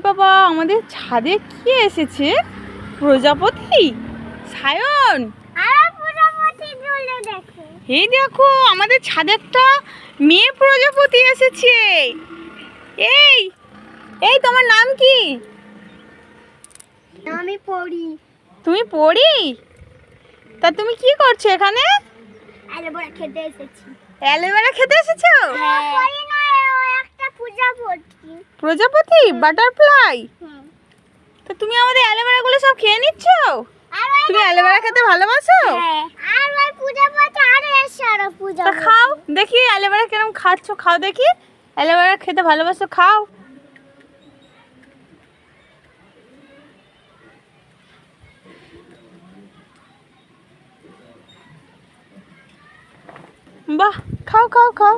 বাবা, আমাদের ছাদে কি এসেছে? প্রজাপতি, সায়ন। এই দেখো, আমাদের ছাদে একটা মেয়ে প্রজাপতি এসেছে। এই এই তোমার নাম কি? আমি পড়ি। তুমি পড়ি? তা তুমি কি করছো এখানে? অ্যালোভেরা খেতে এসেছি। অ্যালোভেরা খেতে এসেছো? পড়ি না, একটা প্রজাপতি। প্রজাপতি, বাটারফ্লাই। তা তুমি আমাদের অ্যালোভেরাগুলো সব খেয়ে নিচ্ছ? তুমি অ্যালোভেরা খেতে ভালোবাসো? আর ওই প্রজাপতি আর এসে আর তা প্রজাপতি। খাও দেখি অ্যালোভেরা কিরম খাচ্ছ, খাও দেখি। অ্যালোভেরা খেতে ভালোবাসো, খাও। বাহ, খাও খাও খাও।